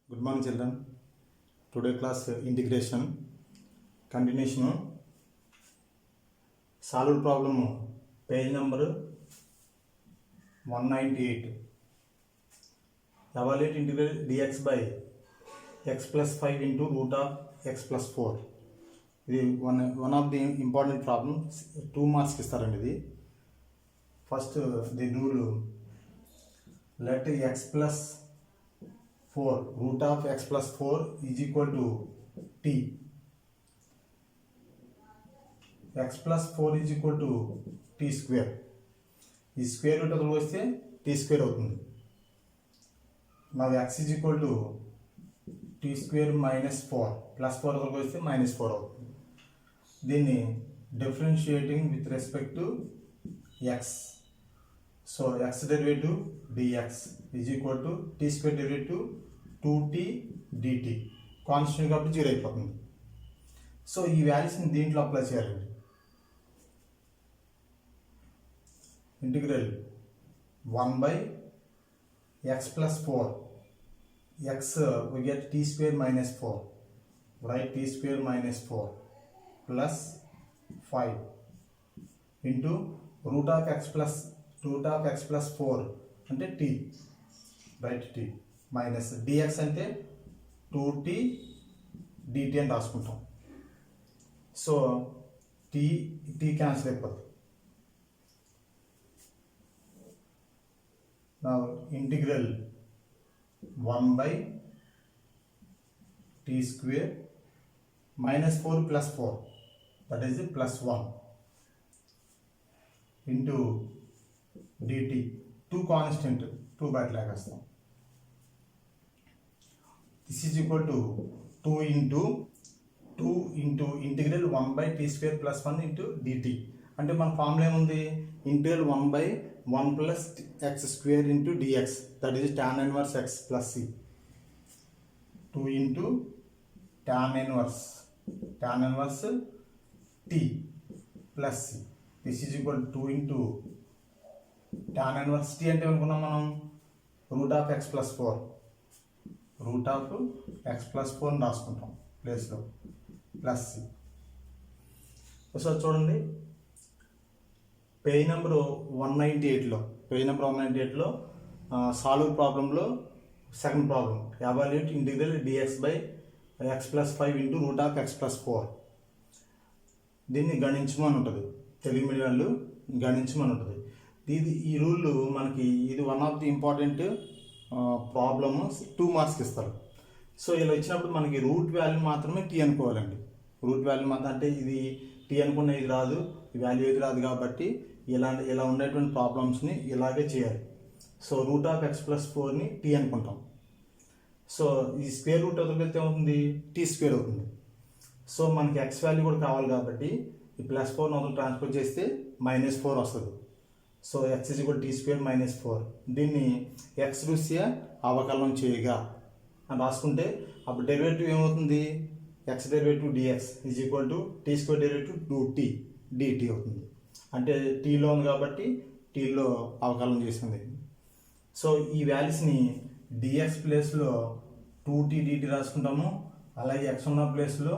Good morning, children. Today class integration continuation. Solved problem page number 198. Evaluate integral dx by x plus 5 into root of x plus 4. ఇది one of the important problems. 2 marks ఇస్తారండి ఇది. First the rule, let x plus 4 root of x plus 4 is equal to t. x plus 4 is equal to t square. ఈ square route అక్కడ వస్తే t square అవుతుంది. now x is equal to t square minus 4 plus 4 అక్కడికి వస్తే minus 4 అవుతుంది. దీన్ని differentiating with respect to x. So x derivative dx is equal to t square derivative 2t dt. Constant కాబట్టి 0 అయిపోతుంది. So ఈ వాల్యూస్ని దీంట్లో అప్లై చేయాలండి. Integral 1 by x plus 4. x we get t square minus 4. Write t square minus 4 plus 5 into root of x plus 4 అంటే t. Write t minus dx అంటే 2t dt అని రాసుకుంటాం. సో t క్యాన్సిల్ అయిపోతుంది. now integral 1 by t square minus 4 plus 4, that is plus 1 into dt. 2 constant 2 బయట లాగేస్తాం. this is equal to 2 into integral 1 by t square plus 1 into dt. అంటే మన formula ఏముంది, integral 1 by 1 plus x square into dx, that is tan inverse x plus c. 2 into tan inverse t plus c. this is equal to 2 into tan inverse t అంటే అనుకున్నాం మనం root of x plus 4. root of x plus 4 రాసుకుంటాం ప్లేస్లో plus C. ఒకసారి చూడండి page number 198లో solve ప్రాబ్లంలో second problem, evaluate integral dx by x plus 5 into root of x plus 4. దీన్ని గణించమని ఉంటుంది, తెలుగు మీడియం వాళ్ళు గణించమని ఉంటుంది. ఈ రూల్ మనకి ఇది one of the important problem. 2 మార్క్స్కి ఇస్తారు. సో ఇలా ఇచ్చినప్పుడు మనకి రూట్ వాల్యూ మాత్రమే టీ అనుకోవాలండి. రూట్ వాల్యూ మాత్రం అంటే ఇది టీ అనుకున్న ఇది రాదు, ఈ వాల్యూ ఇది రాదు కాబట్టి ఇలా ఉండేటువంటి ప్రాబ్లమ్స్ని ఇలాగే చేయాలి. So root of x plus 4ని టీ అనుకుంటాం. సో ఈ స్క్వేర్ రూట్ వదిలితే ఏమవుతుంది, టీ స్క్వేర్ అవుతుంది. సో మనకి x వాల్యూ కూడా కావాలి కాబట్టి ఈ ప్లస్ 4 వదిలి ట్రాన్స్ఫర్ చేస్తే మైనస్ 4 వస్తుంది. So x is equal to t square minus 4. దీన్ని x దృష్ట్యా అవకలనం చేయగా అని రాసుకుంటే అప్పుడు డెరివేటివ్ ఏమవుతుంది, x derivative dx is equal to t square derivative 2t dt అవుతుంది. అంటే టీలో ఉంది కాబట్టి టీలో అవకలనం చేసింది. సో ఈ వాల్యూస్ని dx ప్లేస్లో 2t dt రాసుకుంటాము. అలాగే x ఉన్న ప్లేస్లో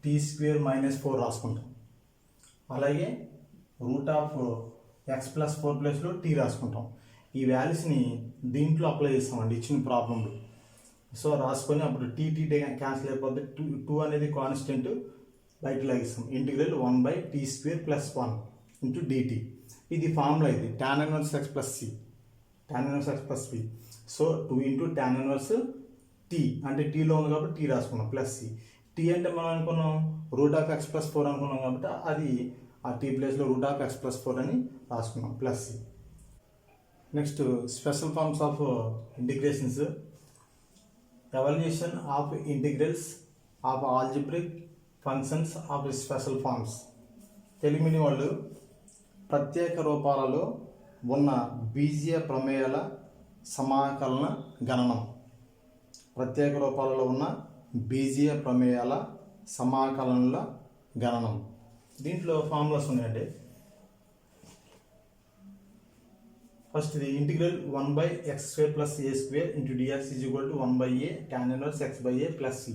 t square minus 4 రాసుకుంటాం. అలాగే రూట్ ఆఫ్ x ప్లస్ 4 ప్లేస్లో టీ రాసుకుంటాం. ఈ వాల్యూస్ని దీంట్లో అప్లై చేస్తామండి ఇచ్చిన ప్రాబ్లంలో. సో రాసుకొని అప్పుడు టీ క్యాన్సిల్ అయిపోద్ది. 2 అనేది కాన్స్టెంట్ బయట లాగిస్తాం. Integral 1 by t square plus 1 into dt. ఇది ఫార్ములా, ఇది tan inverse x plus c, tan inverse x plus c. So 2 into tan inverse t అంటే టీలో ఉంది కాబట్టి టీ రాసుకున్నాం ప్లస్ సి. టీ అంటే మనం అనుకున్నాం రూట్ ఆఫ్ x plus 4 అనుకున్నాం కాబట్టి అది ఆ టీ ప్లేస్లో రూట్ ఆఫ్ x plus 4 అని రాసుకున్నాం plus C. Next special forms of integrations. Evaluation of integrals of algebraic functions of special forms. Telugu medium వాళ్ళు ప్రత్యేక రూపాలలో ఉన్న బీజీయ ప్రమేయాల సమాకలన గణనం. ప్రత్యేక రూపాలలో ఉన్న బీజీయ ప్రమేయాల సమాకలనల గణనం. దీంట్లో ఫార్ములాస్ ఉన్నాయండి. ఫస్ట్ ఇది integral 1/x² plus a² into dx is equal to 1/a tan inverse x/a plus c.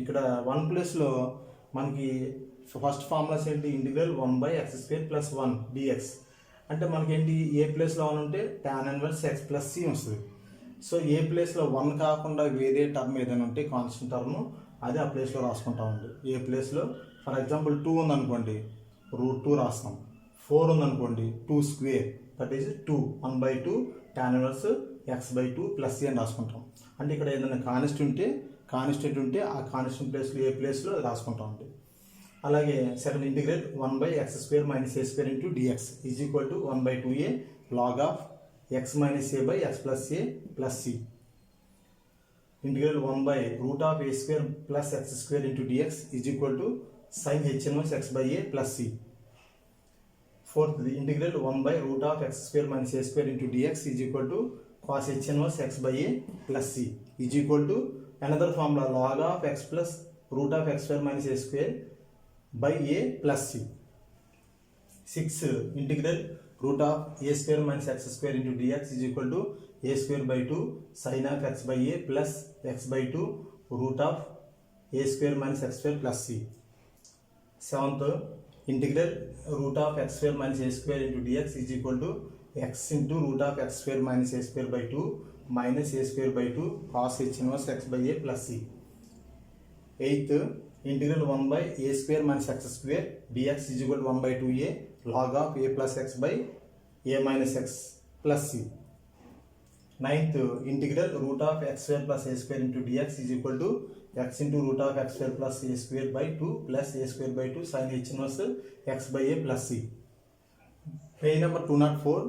ఇక్కడ 1 ప్లేస్లో మనకి ఫస్ట్ ఫార్ములాస్ ఏంటి, ఇంటిగ్రల్ 1/x² ప్లస్ 1 dx అంటే మనకేంటి ఏ ప్లేస్లో 1 ఉంటే tan inverse x plus c వస్తుంది. సో ఏ ప్లేస్లో 1 కాకుండా వేరే టర్మ్ ఏదైనా ఉంటే కాన్స్టెంట్ టర్మ్ అది ఆ ప్లేస్లో రాసుకుంటామండి. ఏ ప్లేస్లో ఫర్ ఎగ్జాంపుల్ 2 ఉందనుకోండి √2 రాస్తాం, 4 ఉందనుకోండి 2² that is 2 1/2 tan inverse x/2 plus c అని రాసుకుంటాం. అంటే ఇక్కడ ఏదైనా కాన్స్టెంట్ ఉంటే ఆ కాన్స్టెంట్ ప్లేస్లో ఏ ప్లేస్లో రాసుకుంటామండి. అలాగే second integrate 1/x² minus a² into dx is equal to 1/2a log of x minus a by x plus a plus c. Integral 1/√a² plus x² into dx is equal to sin h inverse x/a plus c. Fourth integral 1/√x² minus a² into dx is equal to cos h inverse x/a plus c is equal to another formula log of x plus √x² minus a² by a plus c. 6 integral root of a² minus x² into dx is equal to a²/2 sin of x by a plus x/2 root of a² minus x² plus c. 7th integral root of x² minus a² into dx is equal to x into root of x² minus a²/2 minus a²/2 cos h inverse x by a plus c. 8th integral 1/a² minus x² dx is equal to 1/2a log of a plus x by a minus x plus c. 9th integral root of x² plus a² into dx is equal to x into root of x² plus a² by 2 plus a²/2 sin h inverse x by a plus c. Page number 204.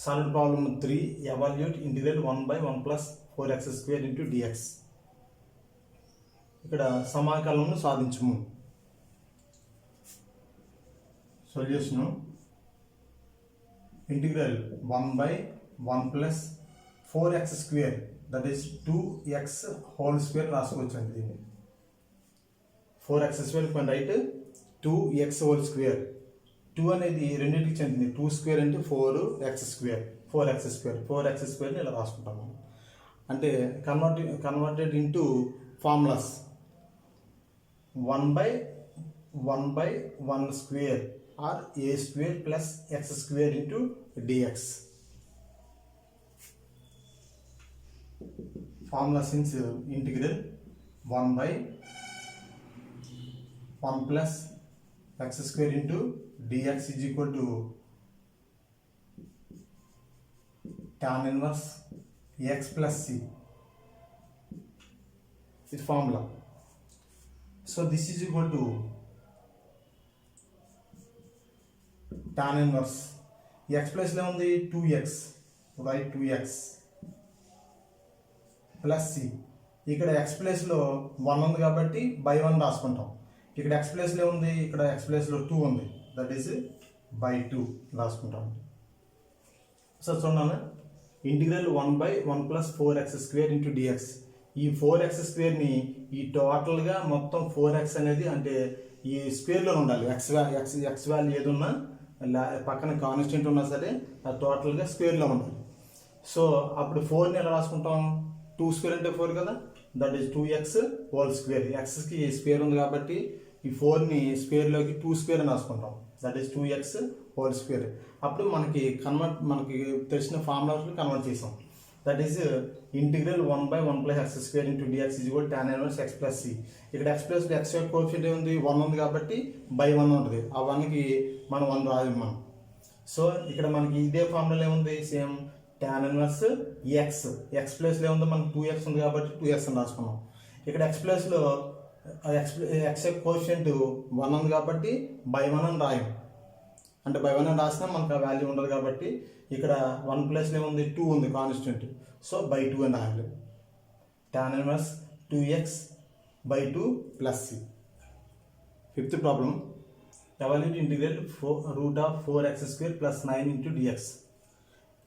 Solve problem 3. Evaluate integral 1/1 plus 4x² into dx. ఇక్కడ సమాకలనను సాధించము. Solution integral 1/1 plus 4x² that is 2x whole square రాసుకోవచ్చండి. దీన్ని 4x² పైన right 2x whole square. 2 అనేది రెండింటికి చెందింది. 2² అంటే 4x². 4x² ఇలా రాసుకుంటాము. అంటే converted into formulas 1/1 square or a² plus x² into dx. Formula since integral 1/1 plus x² into dx is equal to tan inverse x plus c. This formula. So this is equal to tan inverse x plus లో ఉంది 2x, right 2x plus c. ఇక్కడ x ప్లేస్లో 1 ఉంది కాబట్టి by 1 రాసుకుంటాం. ఇక్కడ x ప్లేస్లో ఉంది, ఇక్కడ x ప్లేస్లో 2 ఉంది, దట్ ఈస్ బై 2 రాసుకుంటాం. సో చూడండి integral 1/1 plus 4x² into dx. ఈ 4x²ని ఈ టోటల్గా మొత్తం 4x అనేది అంటే ఈ స్క్వేర్లో ఉండాలి. ఎక్స్ వాల్యూ ఏది ఉన్నా పక్కన కాన్స్టెంట్ ఉన్నా సరే అది టోటల్గా స్క్వేర్లో ఉండాలి. సో అప్పుడు 4ని ఎలా రాసుకుంటాం, 2² అంటే 4 కదా, that is 2x whole square. ఎక్స్కి స్క్వేర్ ఉంది కాబట్టి ఈ 4ని స్క్వేర్లోకి 2² అని రాసుకుంటాం, that is 2x whole square. అప్పుడు మనకి తెలిసిన ఫార్ములాస్ కన్వర్ట్ చేసాం. That is integral 1/1 plus x² into dx is equal tan inverse x plus c. ఇక్కడ x ప్లస్ x యొక్క కోఎఫిషియంట్ ఉంది 1 ఉంది కాబట్టి బై 1 ఉంటుంది. ఆ 1కి మనం 1 రాదు మనం. సో ఇక్కడ మనకి ఇదే ఫార్ములా ఏముంది, సేమ్ tan ఇన్వర్స్ x ప్లేస్లో ఏముంది, మనకు 2x ఉంది కాబట్టి 2x అని రాసుకున్నాం. ఇక్కడ x ప్లేస్లో x యొక్క కోఎఫిషియంట్ 1 ఉంది కాబట్టి బై 1 అని రాయం. అంటే బై 1 అని రాసినా మనకు ఆ వాల్యూ ఉండదు కాబట్టి ఇక్కడ 1 ప్లేస్లో ఏముంది 2 ఉంది కాన్స్టెంట్, సో బై 2 అని రాయాలి. tan inverse 2x by 2 plus c. 5th problem evaluate integral root of 4x² plus 9 into d x.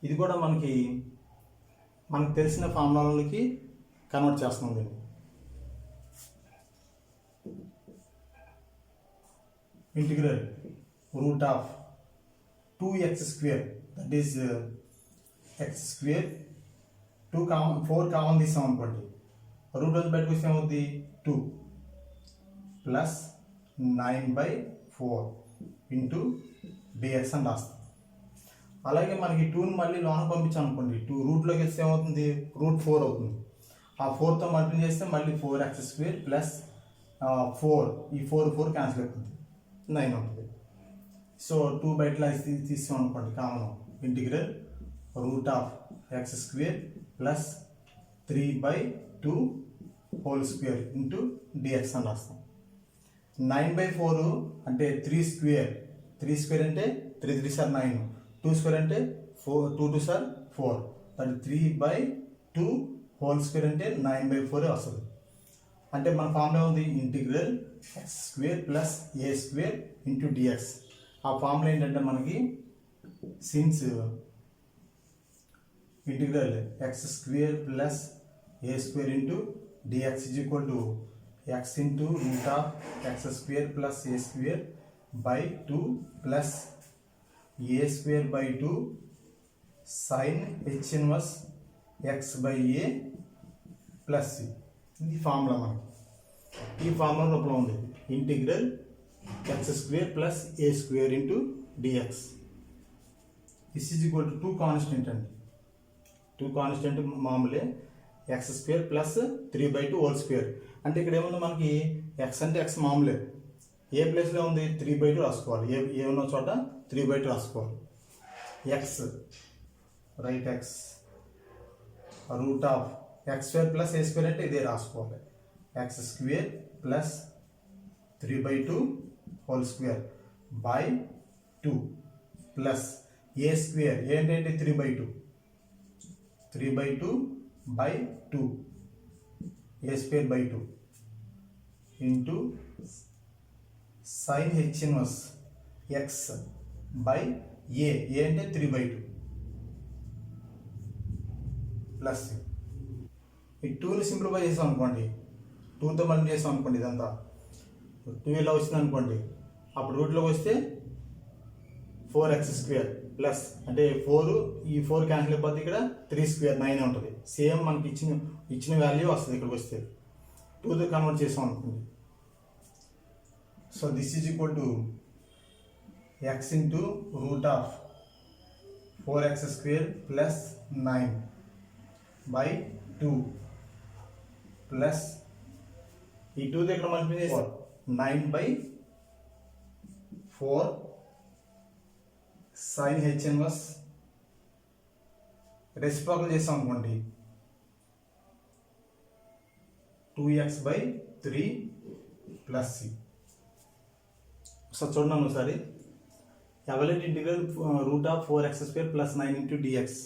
ఇది కూడా మనకు తెలిసిన ఫార్ములాలకి కన్వర్ట్ చేస్తున్నాం దీన్ని. Integral root of 2x² that is x square 2 common 4 common తీసాం అనుకోండి, రూట్ నుంచి బయటకు వస్తే ఏమవుద్ది 2 ప్లస్ 9/4 ఇంటూ డిఎక్స్ అని రాస్తాం. అలాగే మనకి 2ని మళ్ళీ లోన పంపించాం అనుకోండి, 2 రూట్లోకి వేస్తే ఏమవుతుంది రూట్ 4 అవుతుంది. ఆ 4తో మల్టిప్లై చేస్తే మళ్ళీ 4x² ప్లస్ 4 ఈ 4 క్యాన్సిల్ అవుతుంది, 9 ఉంటుంది. సో 2 బయటలో తీసాం అనుకోండి common, integral root of x² plus 3/2 whole square into d x అని రాస్తాం. 9/4 అంటే 3 స్క్వేర్, 3 స్క్వేర్ అంటే 3 3 సార్ 9, 2 స్క్వేర్ అంటే 4 2 2 సార్ 4, అది 3/2 హోల్ స్క్వేర్ అంటే 9/4 వస్తుంది. అంటే మన ఫార్ములా ఉంది integral x² plus a² into d x. ఆ ఫార్ములా ఏంటంటే మనకి since integral x² plus a² into dx is equal to x into root of x² plus a² by 2 plus a²/2 sine h inverse x/a plus c. ఇది formula మనకి. ఈ formula రూపంలో ఉంది integral x² plus a² into dx. This is equal to 2 constant అండి. 2 constant మామూలే, x² plus 3/2 whole square. అంటే ఇక్కడ ఏముంది మనకి x అంటే x మామూలే, ఏ ప్లేస్లో ఉంది 3/2 రాసుకోవాలి, ఏమన్నా చోట 3/2 రాసుకోవాలి. x right x route of x² plus a² అంటే ఇదే రాసుకోవాలి, x² plus 3/2 whole square by 2 plus a² ఏంటంటే 3/2 by 2 a²/2 into sine h inverse x by a అంటే 3/2 ప్లస్ ఈ 2ని సింప్లిఫై చేసాం అనుకోండి, 2తో మల్టిప్లై చేసాం అనుకోండి, ఇదంతా 2 ఇలా వచ్చింది అనుకోండి, అప్పుడు రూట్లోకి వస్తే 4x² ప్లస్ అంటే 4 ఈ 4 క్యాన్సిల్ అయిపోతే ఇక్కడ 3² 9 ఉంటుంది. సేమ్ మనకి ఇచ్చిన వాల్యూ వస్తుంది ఇక్కడికి వస్తే. 2తో కన్వర్ట్ చేసాం అనుకోండి. So this is equal to x into root of 4x² plus 9 by 2 plus ఈ 2తో ఇక్కడ మల్టిప్లై చేస్తే 9/4 సైన్ h ఇన్వర్స్ రెసిప్రోకల్ చేసాం అనుకోండి 2x/3 ప్లస్ c. సో చూడండి ఒకసారి, evaluate integral root of 4x² plus 9 into d x.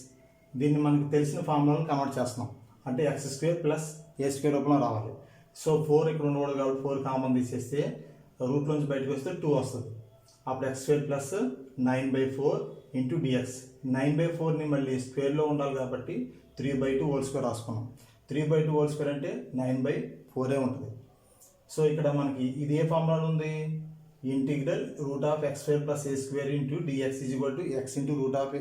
దీన్ని మనకు తెలిసిన ఫార్ములాను కన్వర్ట్ చేస్తున్నాం, అంటే x² ప్లస్ a² రూపంలో రావాలి. సో 4 ఇక్కడ ఉండకూడదు కాబట్టి 4 కామన్ తీసేస్తే రూట్లోంచి బయటకు వస్తే 2 వస్తుంది. అప్పుడు x² ప్లస్ 9/4 ఇంటూ డిఎక్స్. 9/4ని మళ్ళీ స్క్వేర్లో ఉండాలి కాబట్టి 3/2 హోల్ స్క్వేర్ రాసుకున్నాం. 3/2 హోల్ స్క్వేర్ అంటే 9/4 ఉంటుంది. సో ఇక్కడ మనకి ఇది ఏ ఫార్ములా ఉంది, integral root of x² plus a² into dx is equal to x into root of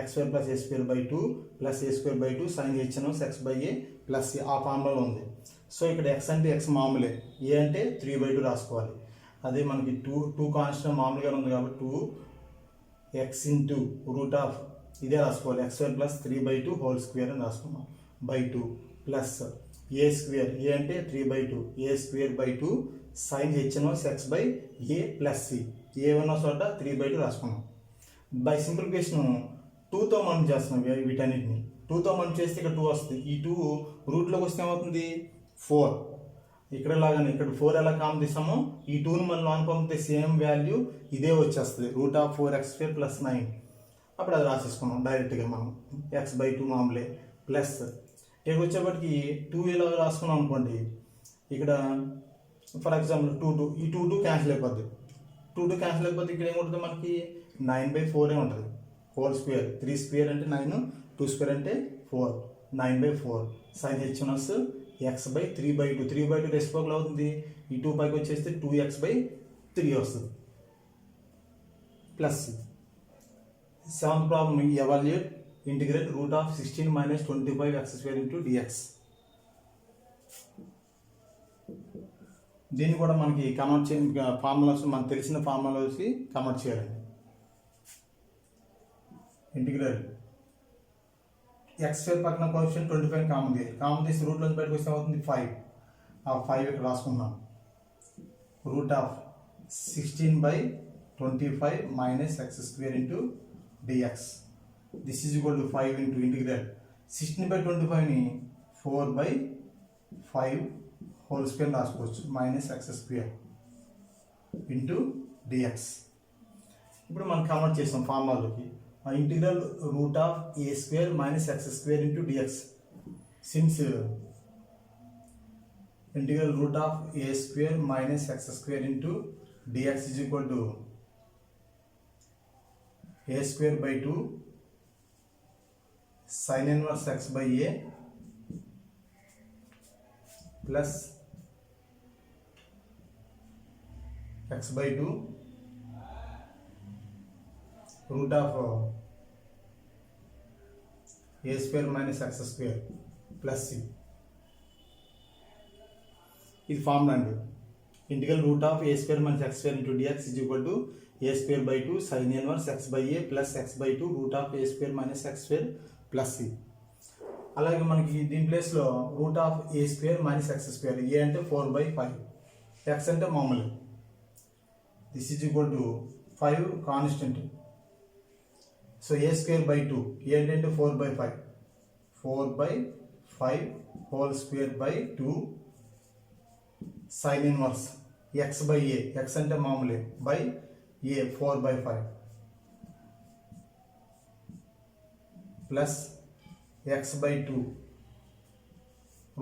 x² plus a²/2 plus a²/2 sine h inverse x/a plus c. ఆ ఫార్ములాలో ఉంది. సో ఇక్కడ x అంటే x మామూలే, a అంటే 3/2 రాసుకోవాలి. అదే మనకి 2 కాన్స్టెంట్ మామూలుగా ఉంది కాబట్టి 2x ఇంటూ రూట్ ఆఫ్ ఇదే రాసుకోవాలి, x² ప్లస్ 3/2 హోల్ స్క్వేర్ అని రాసుకున్నాం బై 2 ప్లస్ a² a అంటే 3/2 a²/2 sine h inverse x/a plus c. ఏమన్నా చోట 3/2 రాసుకున్నాం. బై సింప్లిఫికేషన్ 2తో మనం చేస్తున్నాం వీటన్నిటిని. 2తో మనం చేస్తే ఇక్కడ 2 వస్తుంది. ఈ 2 రూట్లోకి వస్తే ఏమవుతుంది 4. ఇక్కడ లాగానే ఇక్కడ 4 ఎలా కామన్ తీసామో ఈ 2ని మనం లోన్ పంపితే సేమ్ వాల్యూ ఇదే వచ్చేస్తుంది, రూట్ ఆఫ్ 4x² ప్లస్ 9. అప్పుడు అది రాసేసుకున్నాం డైరెక్ట్గా మనం x/2 మామూలే ప్లస్ ఇక్కడ వచ్చేప్పటికి 2 ఇలా రాసుకున్నాం అనుకోండి, ఇక్కడ ఫర్ ఎగ్జాంపుల్ 2 ఈ 2 క్యాన్సిల్ అయిపోద్ది. 2 క్యాన్సిల్ అయిపోతే ఇక్కడ ఏముంటుంది మనకి 9/4 ఉంటుంది హోల్ స్క్వేర్. 3 స్క్వేర్ అంటే 9, 2 స్క్వేర్ అంటే 4, 9/4 sign h inverse x/3/2. 3/2 reciprocal అవుతుంది, ఈ 2 పైకి వచ్చేస్తే 2x/3 వస్తుంది plus seventh problem evaluate integrate root of 16 minus 25 x square into d x. దీన్ని కూడా మనకి కన్వర్ట్ ఫార్ములాస్ మనకు తెలిసిన ఫార్ములాస్ కన్వర్ట్ చేయాలండి. ఇంటిగ్రల్ ఎక్స్ స్క్వేర్ పక్కన కోఎఫిషియంట్ 25 కామన్ తీసి రూట్లోంచి బయటకు వస్తే అవుతుంది 5. ఆ 5 ఇక్కడ రాసుకున్నాం. Root of 16/25 minus X square into dx. This is equal to 5 into integral 16/25ని 4/5 హోల్ స్క్వేర్ రాసుకోవచ్చు minus X square into DX. ఇప్పుడు మనం కన్వర్ట్ చేసాం ఫార్ములాలోకి. Integral root of A square minus X square into DX. Since integral root of A square minus X square into dx is equal to A square by 2 sin inverse x by a plus x by 2 root of a square minus x square plus c. ఇది formula అండి. Integral root of A square minus X square into dx is equal to A square by 2 sin inverse X by A plus X by 2 root of A square minus X square plus C. అలాగే మనకి దీని ప్లేస్లో root of A square minus X square. ఏ అంటే 4/5, X అంటే మామూలు. This is equal to 5 constant. So A square by 2 ఏ అంటే 4/5 whole square by 2 sine inverse X by a, x అంటే మామూలే, by a 4/5 plus X by 2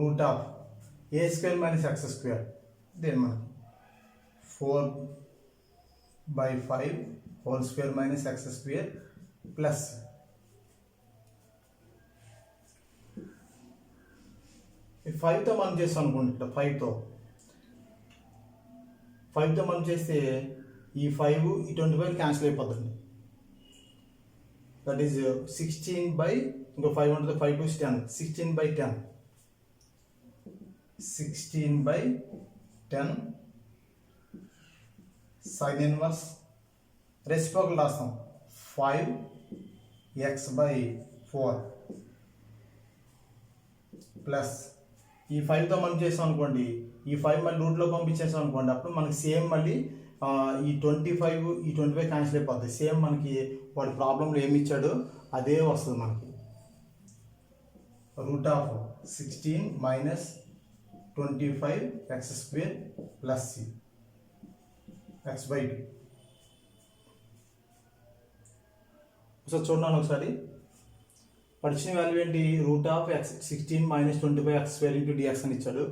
root of A square minus X square. దేని మనకి 4/5 whole square minus X square plus ఈ 5తో మనం చేస్తాం అనుకోండి. 5తో మనం చేస్తే ఈ 5 ఈ 25 క్యాన్సిల్ అయిపోతుంది. దట్ ఈజ్ 16 బై ఇంకో 5 ఉంటుంది, 5 2 10, 16/10 సైన్ ఇన్వర్స్ రెసిప్రోకల్ రాస్తాం 5x/4 ప్లస్ ఈ 5తో మనం చేస్తాం అనుకోండి. ఈ 5 మళ్ళీ రూట్లో పంపించేసాం అనుకోండి. అప్పుడు మనకి సేమ్ మళ్ళీ ఈ 25 క్యాన్సిల్ అయిపోతుంది. సేమ్ మనకి వాడి ప్రాబ్లంలో ఏమి ఇచ్చాడో అదే వస్తుంది మనకి. Root of 16 minus 25 x square plus c x by 2. ఒకసారి చూడండి ఒకసారి. పడిచిన వాల్యూ ఏంటి? Root of 16 minus 25 x square into d x అని ఇచ్చాడు.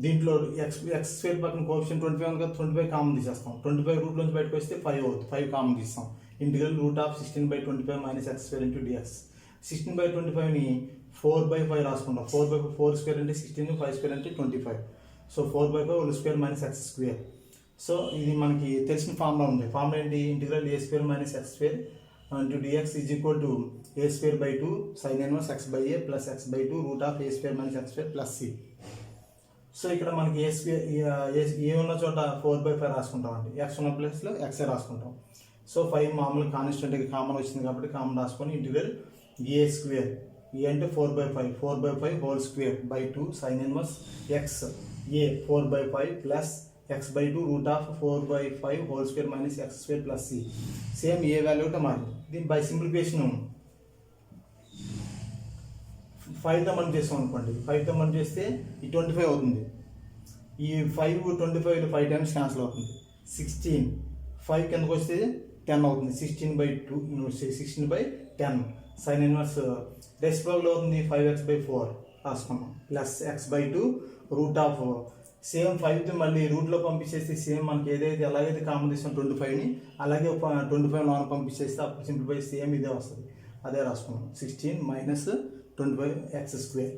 దీంట్లో ఎక్స్ స్క్వేర్ పక్కన కోఎఫిషియంట్ 25 ఉంది కదా, 25 కామన్ తీసేస్తాం. 25 రూట్లోంచి బయటకు వస్తే 5 అవుతుంది, 5 కామన్ తీస్తాం. Integral root of 16/25 minus X square into DX. 16/25ని 4/5 రాసుకుంటాం. 4/5 4 స్క్వేర్ అంటే 16, 5 స్క్వేర్ అంటే 25. So 4/5 whole square minus X square. So ఇది మనకి తెలిసిన ఫార్ములా ఉంది. ఫార్ములా ఏంటి? Integral a square minus X square into dx is equal to A square by 2 sine inverse X by A plus X by 2 root of A square minus X square plus c. So ఇక్కడ మనకి ఏ square ఏ ఉన్న చోట 4/5 రాసుకుంటామండి. X ఉన్న ప్లేస్లో x రాసుకుంటాం. So 5 మామూలు కాన్స్టెంట్గా common వచ్చింది కాబట్టి కామన్ రాసుకొని ఇంటిగ్రల్ ఏ స్క్వేర్, ఏ అంటే 4/5 whole square by 2 sine inverse x a 4/5 plus X by 2 root of 4/5 whole square minus X square plus c. Same a value ఒకటి మారింది. దీని బై సింప్లిఫికేషన్ 5తో మనం చేస్తాం అనుకోండి. 5తో మనం చేస్తే ఈ 25 అవుతుంది. ఈ 5 25 5 టైమ్స్ క్యాన్సిల్ అవుతుంది. 16 5 కిందకు వస్తే 10 అవుతుంది. 16/10 సైన్ ఇన్వర్స్ రెసిప్రోకల్ అవుతుంది. 5x/4 రాసుకున్నాం plus x/2 root of same 5తో మళ్ళీ రూట్లో పంపించేస్తే సేమ్ మనకి ఏదైతే ఎలాగైతే కామన్ తీసాం 25ని అలాగే 25 లోన పంపించేస్తే అప్పుడు సింప్లిఫై సేమ్ ఇదే వస్తుంది. అదే రాసుకున్నాం 16 మైనస్ 25 ఎక్స్ స్క్వేర్.